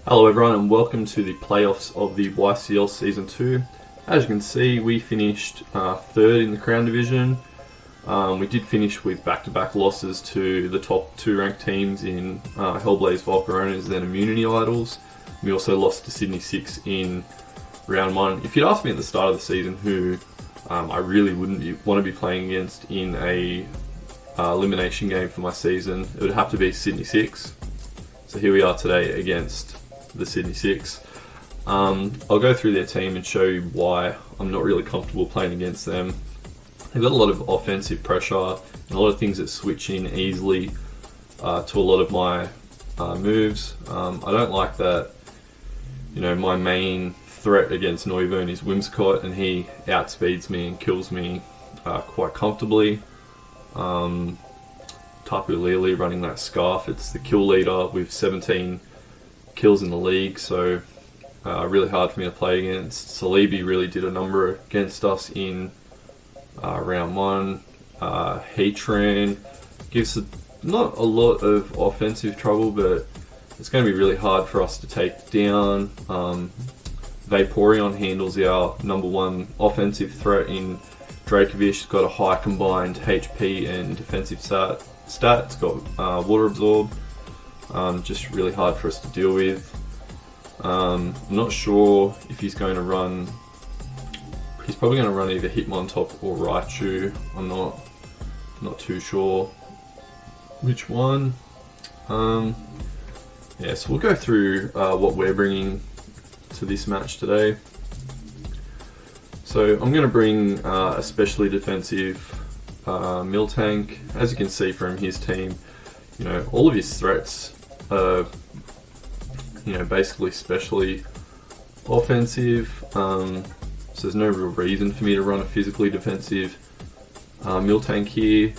Hello everyone and welcome to the playoffs of the YCL Season 2. As you can see, we finished third in the Crown Division. We did finish with back-to-back losses to the top two ranked teams in Hellblaze Volcaronas and Immunity Idols. We also lost to Sydney 6 in round 1. If you'd asked me at the start of the season who I really wouldn't want to be playing against in a elimination game for my season, it would have to be Sydney 6. So here we are today against the Sydney 6. I'll go through their team and show you why I'm not really comfortable playing against them. They've got a lot of offensive pressure and a lot of things that switch in easily to a lot of my moves. I don't like that, my main threat against Noivern is Whimsicott and he outspeeds me and kills me quite comfortably. Tapu Lele running that Scarf, it's the kill leader with 17 kills in the league, so really hard for me to play against. Celebi really did a number against us in round 1. Heatran gives not a lot of offensive trouble, but it's going to be really hard for us to take down. Vaporeon handles our number 1 offensive threat in Dracovish. It's got a high combined HP and defensive stat. It's got Water Absorb. Just really hard for us to deal with. I'm not sure if he's going to run. He's probably going to run either Hitmontop or Raichu. I'm not too sure which one. So we'll go through what we're bringing to this match today. So I'm going to bring a specially defensive Miltank. As you can see from his team, all of his threats are, basically specially offensive. So there's no real reason for me to run a physically defensive Miltank here.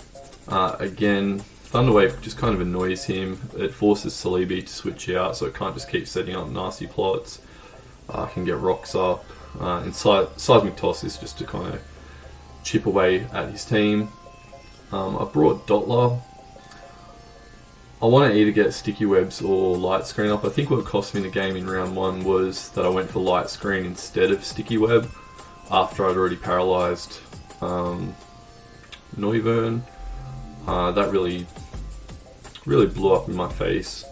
Again, Thunderwave just kind of annoys him. It forces Celebi to switch out, so it can't just keep setting up nasty plots. Can get rocks up. And Seismic Toss is just to kind of chip away at his team. I brought Dottler. I want to either get Sticky Webs or Light Screen up. I think what cost me the game in round 1 was that I went for Light Screen instead of Sticky Web after I'd already paralysed Noivern. That really blew up in my face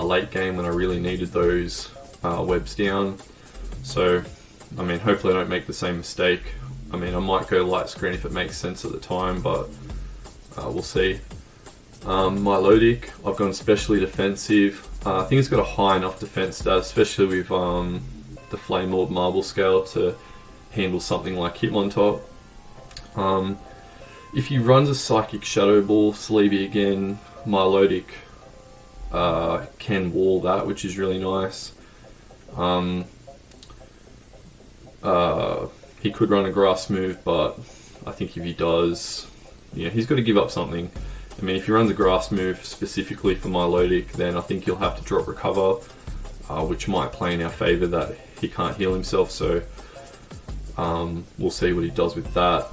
late game when I really needed those webs down. So, hopefully I don't make the same mistake. I might go Light Screen if it makes sense at the time, but we'll see. Milotic, I've gone specially defensive. I think it's got a high enough defense stat, especially with the Flame Orb Marble Scale to handle something like Hitmontop. If he runs a Psychic Shadow Ball, Celebi again, Milotic can wall that, which is really nice. He could run a Grass move, but I think if he does, he's got to give up something. If he runs a Grass move specifically for Milotic, then I think he'll have to drop Recover, which might play in our favour that he can't heal himself, so we'll see what he does with that.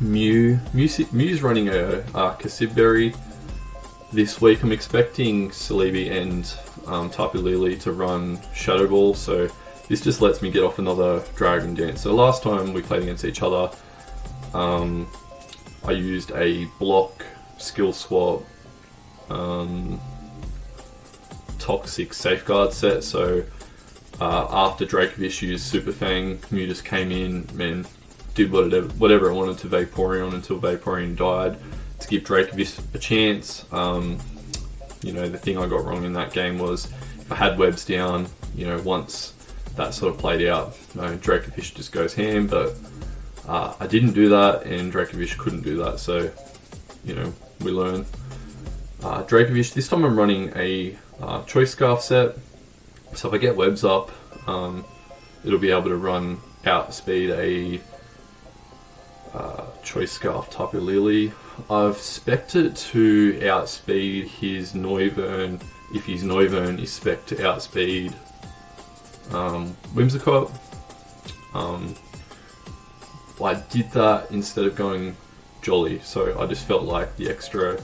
Mew's running a Cassib Berry this week. I'm expecting Celebi and Tapu Lele to run Shadow Ball, so this just lets me get off another Dragon Dance. So last time we played against each other, I used a block skill swap toxic safeguard set. So after Dracovish used Super Fang, Mew just came in and did whatever it wanted to Vaporeon until Vaporeon died to give Dracovish a chance. The thing I got wrong in that game was if I had webs down, once that sort of played out, Dracovish just goes ham, but I didn't do that and Dracovish couldn't do that, so we learn. Dracovish, this time I'm running a Choice Scarf set, so if I get webs up, it'll be able to run outspeed a Choice Scarf Tapu Lele. I've spec'd it to outspeed his Noivern if his Noivern is spec'd to outspeed Whimsicott. I did that instead of going Jolly, so I just felt like the extra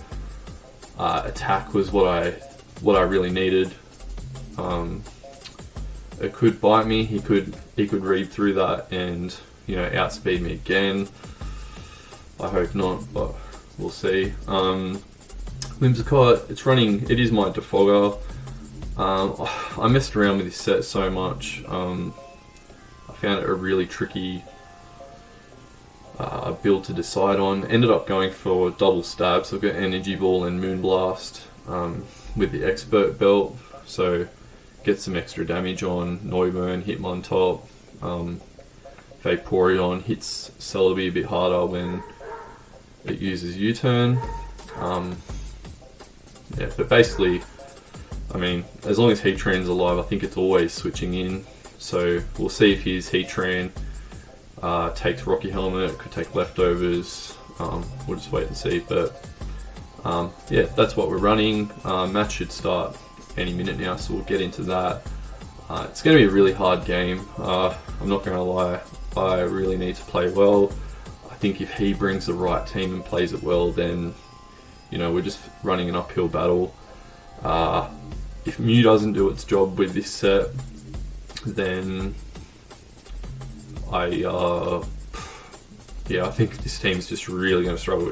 attack was what I really needed. it could bite me. He could read through that and, you know, outspeed me again. I hope not, but we'll see. Whimsicott, it's running. It is my defogger. I messed around with this set so much. I found it a really tricky build to decide on. Ended up going for double stabs. So I've got Energy Ball and Moonblast with the Expert Belt, so get some extra damage on Noivern, Hitmontop. Vaporeon hits Celebi a bit harder when it uses U-turn. Yeah, but basically, I mean, as long as Heatran's alive, I think it's always switching in. So we'll see if his Heatran takes Rocky Helmet, could take Leftovers. We'll just wait and see. But yeah, that's what we're running. Match should start any minute now, so we'll get into that. It's going to be a really hard game. I'm not going to lie, I really need to play well. I think if he brings the right team and plays it well, then, you know, we're just running an uphill battle. If Mew doesn't do its job with this set, then I think this team's just really going to struggle.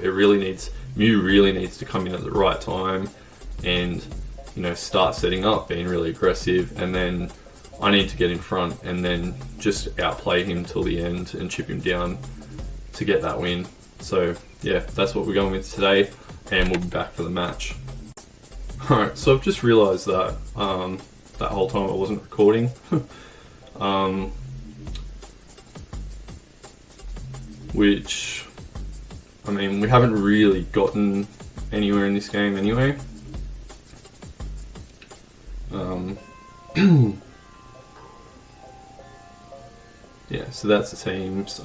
Mew really needs to come in at the right time and, you know, start setting up, being really aggressive, and then I need to get in front and then just outplay him till the end and chip him down to get that win. So yeah, that's what we're going with today, and we'll be back for the match. Alright, so I've just realised that that whole time I wasn't recording. Which, I mean, we haven't really gotten anywhere in this game anyway. Yeah, so that's the teams.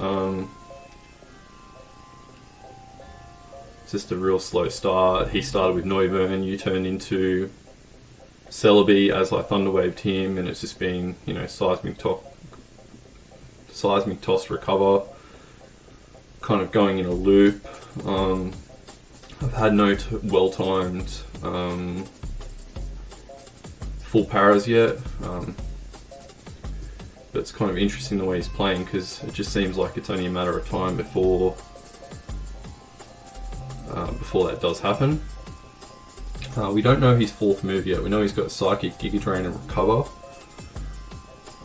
It's just a real slow start. He started with Noivern, you turned into Celebi as I Thunderwaved him, and it's just been, you know, seismic toss, recover, kind of going in a loop. I've had no well-timed full paras yet, but it's kind of interesting the way he's playing, because it just seems like it's only a matter of time before that does happen. We don't know his fourth move yet. We know he's got Psychic, Giga Drain and Recover.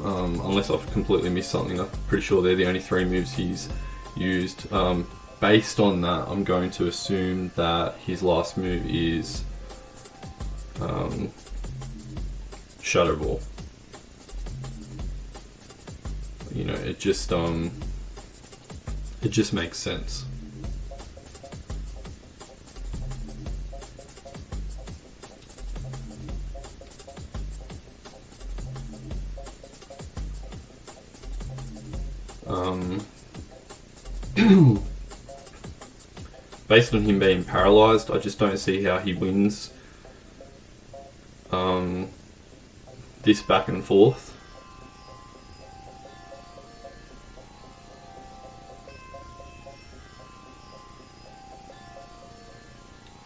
Unless I've completely missed something, I'm pretty sure they're the only three moves he's used. Based on that, I'm going to assume that his last move is Shadow Ball. You know, it just makes sense. Based on him being paralysed, I just don't see how he wins this back and forth.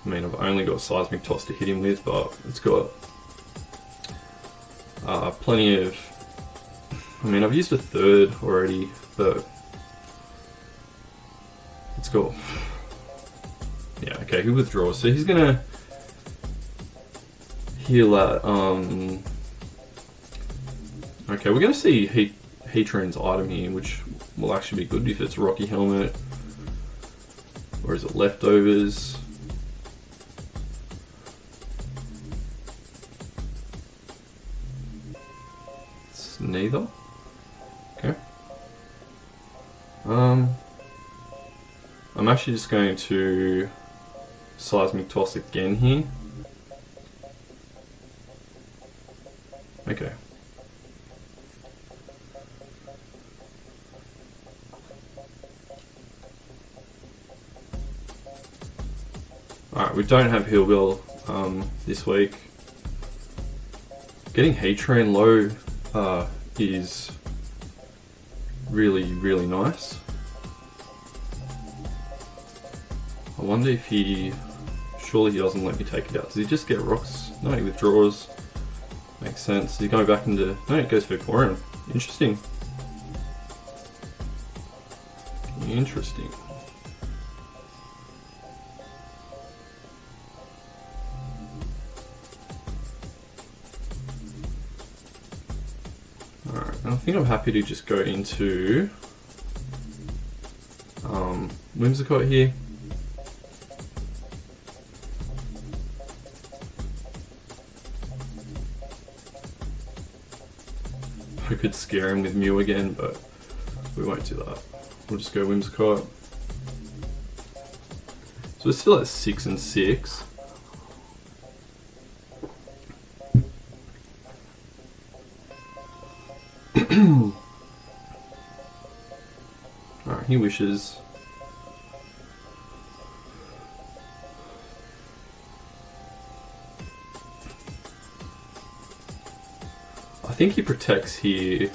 I mean, I've only got Seismic Toss to hit him with, but it's got plenty of... I mean, I've used a third already, but it's got... Yeah, okay, he withdraws, so he's gonna heal that. Okay, we're gonna see Heatran's item here, which will actually be good if it's Rocky Helmet, or is it Leftovers? It's neither. Okay. I'm actually just going to Seismic Toss again here. Okay. Alright, we don't have Heal Bell this week. Getting Heatran low is really, really nice. I wonder if he... Surely he doesn't let me take it out. Does he just get rocks? No, he withdraws. Makes sense. He's going back into... No, it goes for Vaporeon. Interesting. Interesting. Alright, I think I'm happy to just go into Whimsicott here. I could scare him with Mew again, but we won't do that. We'll just go Whimsicott. So we're still at 6 and 6. Alright, he wishes. I think he protects here.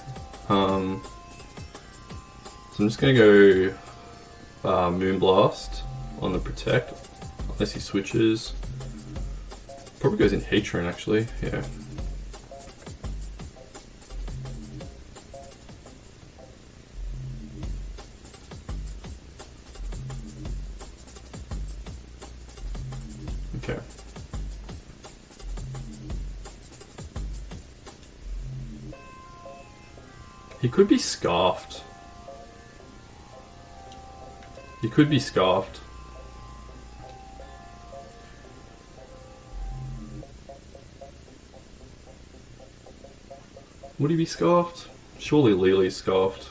So I'm just going to go Moonblast on the protect, unless he switches. Probably goes in Heatran actually, yeah. Okay. He could be Scarfed. He could be Scarfed. Would he be Scarfed? Surely Lily's Scarfed.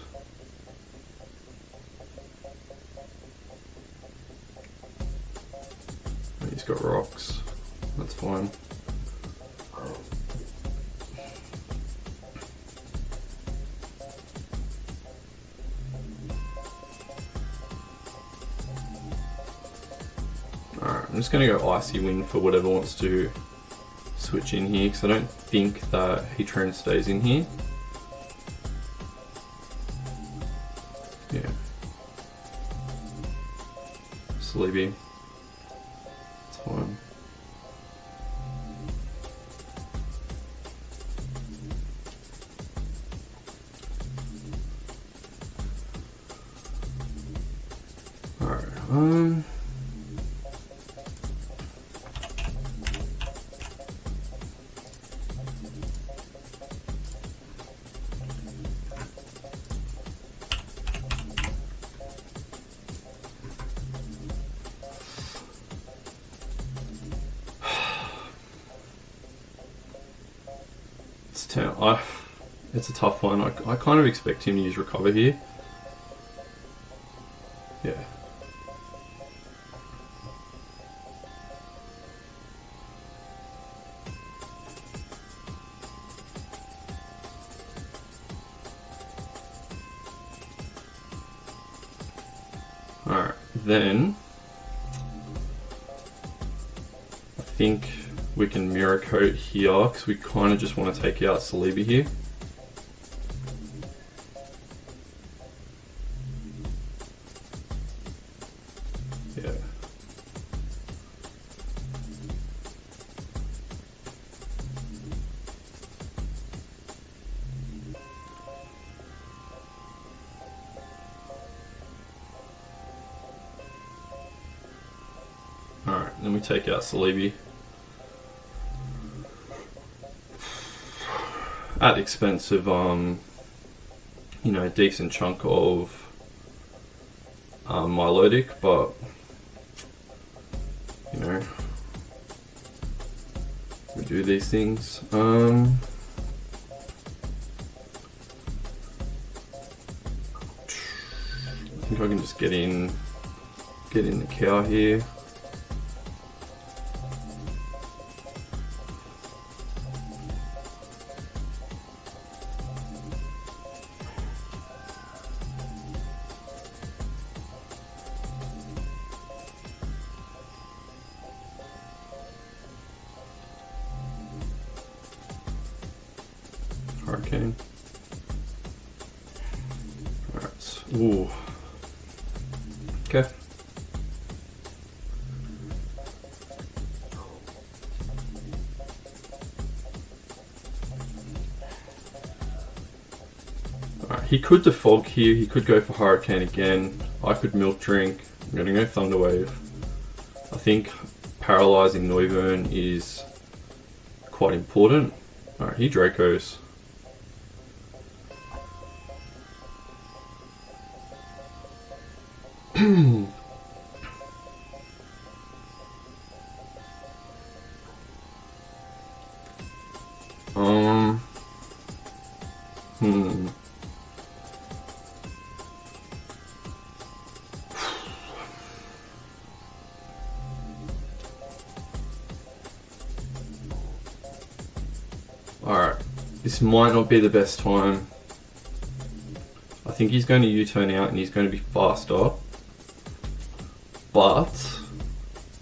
He's got rocks. That's fine. Alright, I'm just going to go Icy Wind for whatever wants to switch in here, because I don't think that Heatran stays in here. Yeah. Sleepy. It's fine. Alright, it's a tough one. I kind of expect him to use Recover here. Yeah. Alright, then I think we can Mirror Coat here, because we kind of just want to take out Celebi here. Yeah. Alright, then we take out Celebi. At the expense of, you know, a decent chunk of Milotic, but, you know, we do these things. I think I can just get in the cow here. Hurricane. Alright. Ooh. Okay. Alright, he could defog here, he could go for Hurricane again. I could Milk Drink. I'm going to go Thunder Wave. I think paralysing Noivern is quite important. Alright, he Dracos. Alright, this might not be the best time. I think he's going to U-turn out and he's going to be faster. But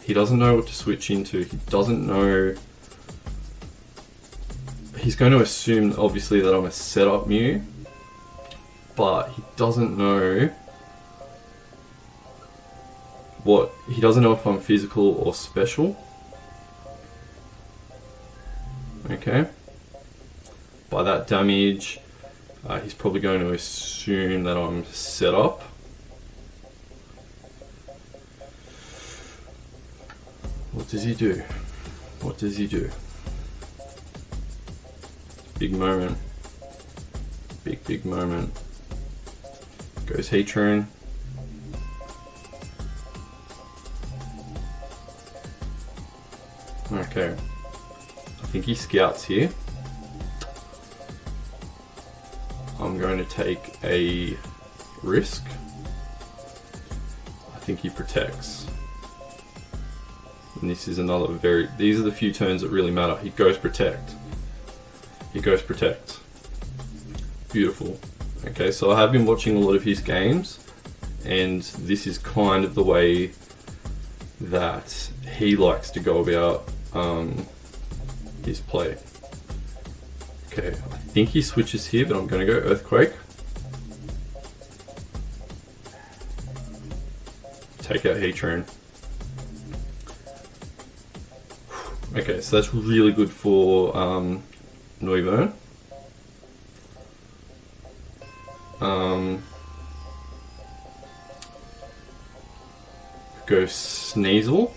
he doesn't know what to switch into. He doesn't know. He's going to assume, obviously, that I'm a setup Mew. But he doesn't know what. He doesn't know if I'm physical or special. Okay. By that damage, he's probably going to assume that I'm set up. What does he do? What does he do? Big moment. Big moment. Goes Heatran. Okay. I think he scouts here. I'm going to take a risk. I think he protects. And this is another these are the few turns that really matter. He goes protect. He goes protect. Beautiful. Okay, so I have been watching a lot of his games, and this is kind of the way that he likes to go about his play. Okay, I think he switches here, but I'm going to go Earthquake. Take out Heatran. Okay, so that's really good for Noivern. Go Sneasel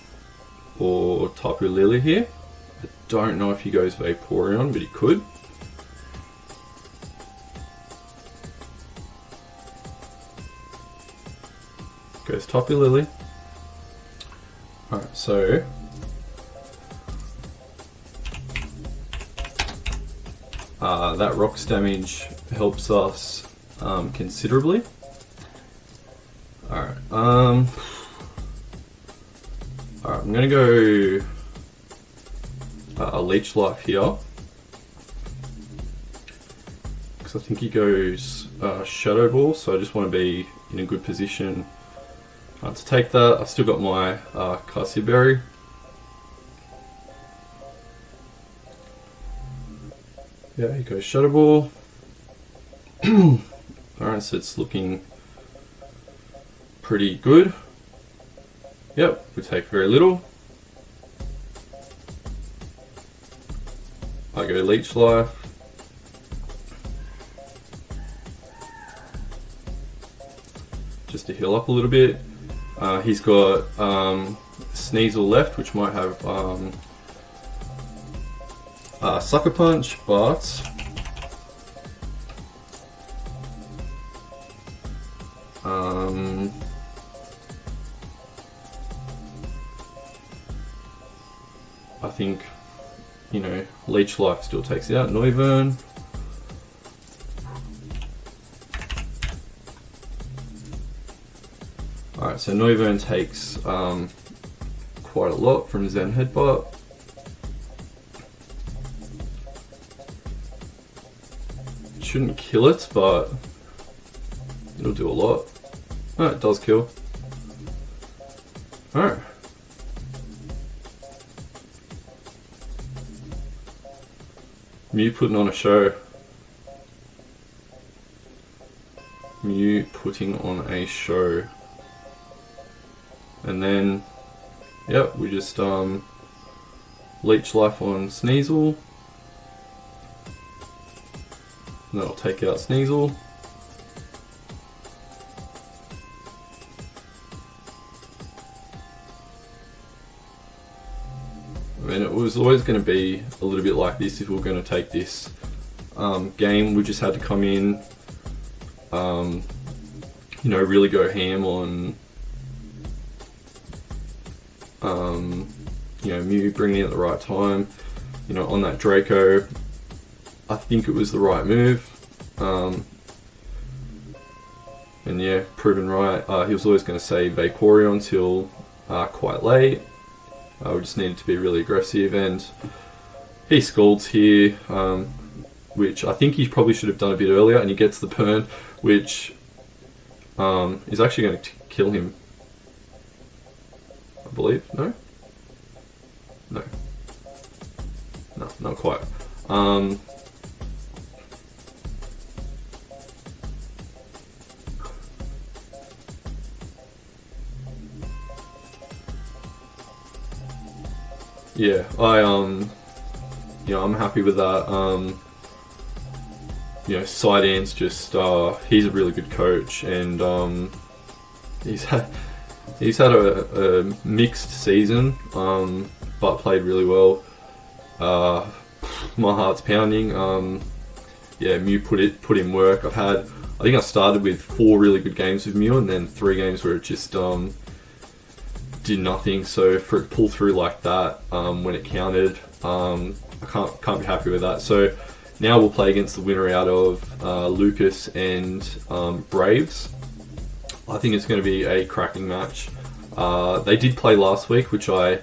or Tapu Lily here. I don't know if he goes Vaporeon, but he could. Goes Tapu Lily. Alright, so that Rocks damage helps us considerably. Alright, alright, I'm gonna go Leech Life here, because I think he goes Shadow Ball, so I just want to be in a good position to take that. I've still got my Cassia Berry. Yeah, he goes Shadow Ball. Alright, so it's looking pretty good. Yep, we take very little. I go Leech Life. Just to heal up a little bit. He's got Sneasel left, which might have Sucker Punch, but I think, you know, Leech Life still takes it out. Noivern. Alright, so Noivern takes quite a lot from Zen Headbutt. Shouldn't kill it, but it'll do a lot. Oh, it does kill. Alright. Mew putting on a show. Mew putting on a show. And then, yep, we just Leech Life on Sneasel. And that'll take out Sneasel. was always going to be a little bit like this if we were going to take this game. We just had to come in, you know, really go ham on, you know, Mew bringing it at the right time, you know, on that Draco. I think it was the right move. And yeah, proven right. He was always going to save Vaporeon till quite late. We just needed to be really aggressive, and he scalds here, which I think he probably should have done a bit earlier, and he gets the burn, which is actually going to kill him, I believe. No, not quite. Yeah, you know, I'm happy with that. You know, Sidean's just, he's a really good coach, and he's had a mixed season, but played really well. My heart's pounding. Yeah, Mew put in work. I think I started with 4 really good games with Mew, and then 3 games where it just did nothing. So for it to pull through like that when it counted, I can't be happy with that. So now we'll play against the winner out of Lucas and Braves. I think it's going to be a cracking match. They did play last week, which I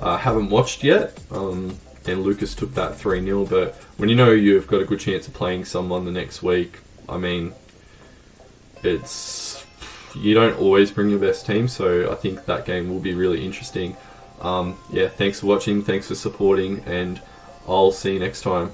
haven't watched yet, and Lucas took that 3-0. But when you know you've got a good chance of playing someone the next week, I mean, you don't always bring your best team, so I think that game will be really interesting. Yeah, thanks for watching, thanks for supporting, and I'll see you next time.